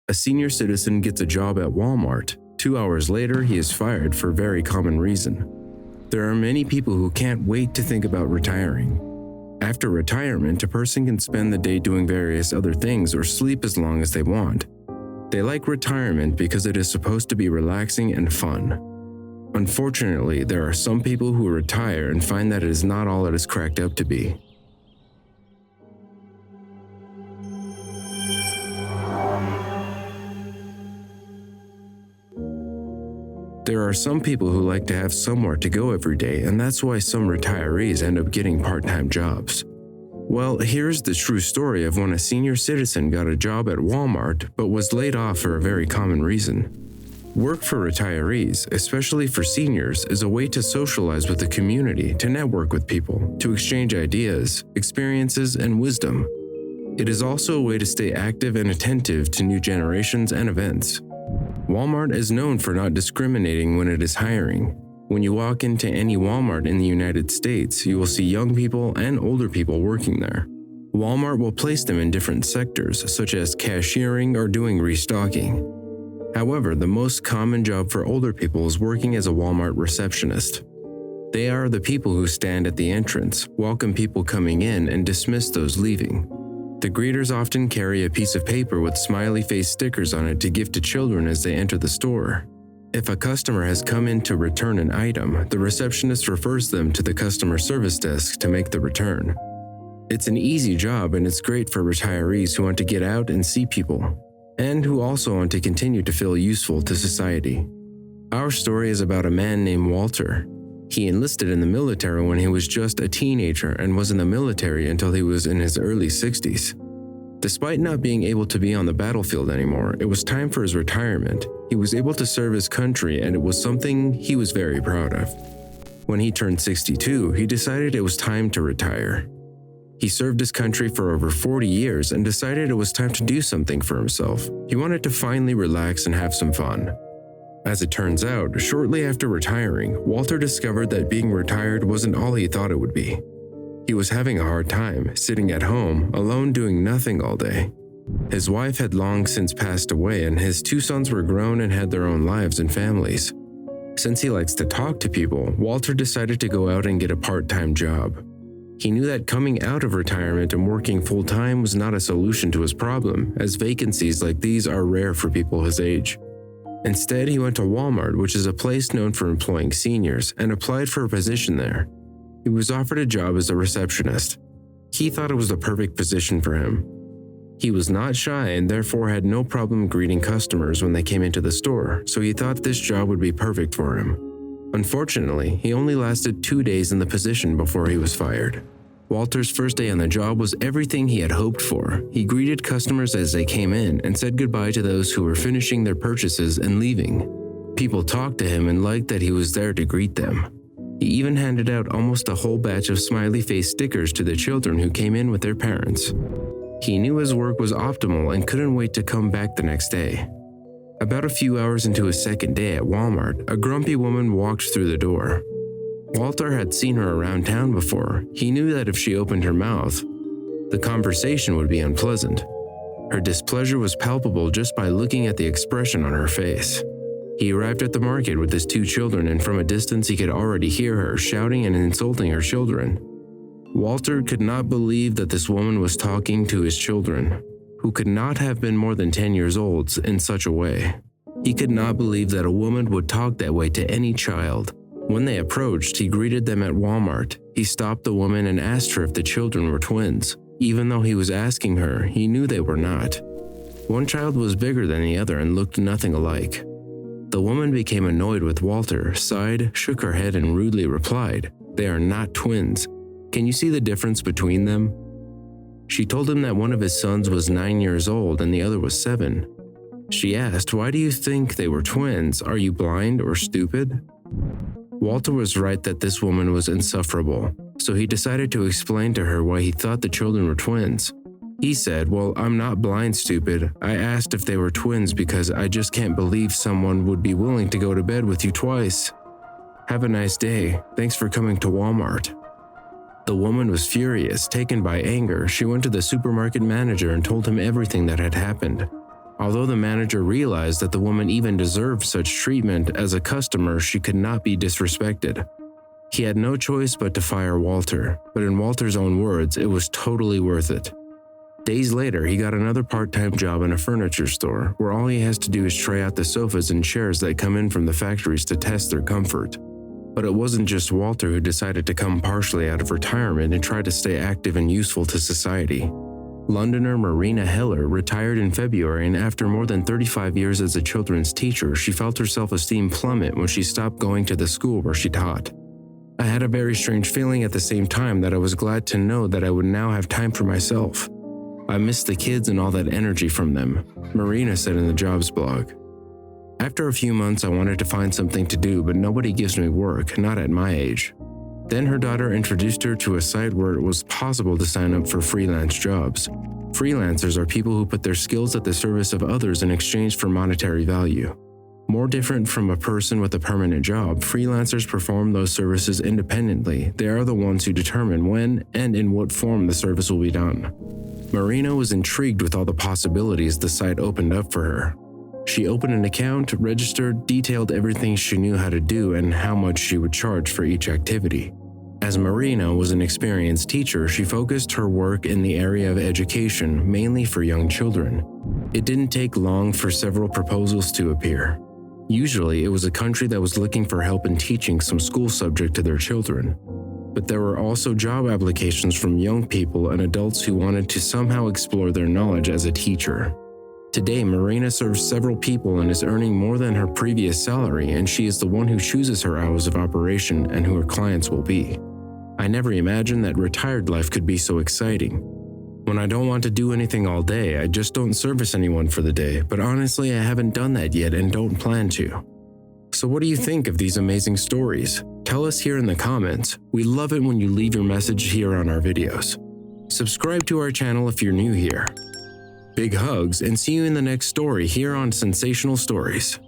A senior citizen gets a job at Walmart. 2 hours later, he is fired for a very common reason. There are many people who can't wait to think about retiring. After retirement, a person can spend the day doing various other things or sleep as long as they want. They like retirement because it is supposed to be relaxing and fun. Unfortunately, there are some people who retire and find that it is not all it is cracked up to be. There are some people who like to have somewhere to go every day, and that's why some retirees end up getting part-time jobs. Well, here's the true story of when a senior citizen got a job at Walmart but was laid off for a very common reason. Work for retirees, especially for seniors, is a way to socialize with the community, to network with people, to exchange ideas, experiences, and wisdom. It is also a way to stay active and attentive to new generations and events. Walmart is known for not discriminating when it is hiring. When you walk into any Walmart in the United States, you will see young people and older people working there. Walmart will place them in different sectors, such as cashiering or doing restocking. However, the most common job for older people is working as a Walmart receptionist. They are the people who stand at the entrance, welcome people coming in, and dismiss those leaving. The greeters often carry a piece of paper with smiley face stickers on it to give to children as they enter the store. If a customer has come in to return an item, the receptionist refers them to the customer service desk to make the return. It's an easy job, and it's great for retirees who want to get out and see people, and who also want to continue to feel useful to society. Our story is about a man named Walter. He enlisted in the military when he was just a teenager and was in the military until he was in his early 60s. Despite not being able to be on the battlefield anymore, it was time for his retirement. He was able to serve his country, and it was something he was very proud of. When he turned 62, he decided it was time to retire. He served his country for over 40 years and decided it was time to do something for himself. He wanted to finally relax and have some fun. As it turns out, shortly after retiring, Walter discovered that being retired wasn't all he thought it would be. He was having a hard time, sitting at home, alone doing nothing all day. His wife had long since passed away, and his 2 sons were grown and had their own lives and families. Since he likes to talk to people, Walter decided to go out and get a part-time job. He knew that coming out of retirement and working full-time was not a solution to his problem, as vacancies like these are rare for people his age. Instead, he went to Walmart, which is a place known for employing seniors, and applied for a position there. He was offered a job as a receptionist. He thought it was the perfect position for him. He was not shy and therefore had no problem greeting customers when they came into the store, so he thought this job would be perfect for him. Unfortunately, he only lasted 2 days in the position before he was fired. Walter's first day on the job was everything he had hoped for. He greeted customers as they came in and said goodbye to those who were finishing their purchases and leaving. People talked to him and liked that he was there to greet them. He even handed out almost a whole batch of smiley face stickers to the children who came in with their parents. He knew his work was optimal and couldn't wait to come back the next day. About a few hours into his second day at Walmart, a grumpy woman walked through the door. Walter had seen her around town before. He knew that if she opened her mouth, the conversation would be unpleasant. Her displeasure was palpable just by looking at the expression on her face. He arrived at the market with his 2 children, and from a distance he could already hear her shouting and insulting her children. Walter could not believe that this woman was talking to his children, who could not have been more than 10 years old, in such a way. He could not believe that a woman would talk that way to any child. When they approached, he greeted them at Walmart. He stopped the woman and asked her if the children were twins. Even though he was asking her, he knew they were not. One child was bigger than the other and looked nothing alike. The woman became annoyed with Walter, sighed, shook her head, and rudely replied, "They are not twins. Can you see the difference between them?" She told him that one of his sons was 9 years old and the other was 7. She asked, "Why do you think they were twins? Are you blind or stupid?" Walter was right that this woman was insufferable, so he decided to explain to her why he thought the children were twins. He said, "Well, I'm not blind, stupid. I asked if they were twins because I just can't believe someone would be willing to go to bed with you twice. Have a nice day. Thanks for coming to Walmart." The woman was furious. Taken by anger, she went to the supermarket manager and told him everything that had happened. Although the manager realized that the woman even deserved such treatment, as a customer, she could not be disrespected. He had no choice but to fire Walter, but in Walter's own words, it was totally worth it. Days later, he got another part-time job in a furniture store, where all he has to do is try out the sofas and chairs that come in from the factories to test their comfort. But it wasn't just Walter who decided to come partially out of retirement and try to stay active and useful to society. Londoner Marina Heller retired in February, and after more than 35 years as a children's teacher, she felt her self-esteem plummet when she stopped going to the school where she taught. I had a very strange feeling at the same time that I was glad to know that I would now have time for myself. I missed the kids and all that energy from them, Marina said in the jobs blog. After a few months, I wanted to find something to do, but nobody gives me work, not at my age. Then her daughter introduced her to a site where it was possible to sign up for freelance jobs. Freelancers are people who put their skills at the service of others in exchange for monetary value. More different from a person with a permanent job, freelancers perform those services independently. They are the ones who determine when and in what form the service will be done. Marina was intrigued with all the possibilities the site opened up for her. She opened an account, registered, detailed everything she knew how to do and how much she would charge for each activity. As Marina was an experienced teacher, she focused her work in the area of education, mainly for young children. It didn't take long for several proposals to appear. Usually, it was a country that was looking for help in teaching some school subject to their children. But there were also job applications from young people and adults who wanted to somehow explore their knowledge as a teacher. Today, Marina serves several people and is earning more than her previous salary, and she is the one who chooses her hours of operation and who her clients will be. I never imagined that retired life could be so exciting. When I don't want to do anything all day, I just don't service anyone for the day, but honestly, I haven't done that yet and don't plan to. So what do you think of these amazing stories? Tell us here in the comments. We love it when you leave your message here on our videos. Subscribe to our channel if you're new here. Big hugs, and see you in the next story here on Sensational Stories.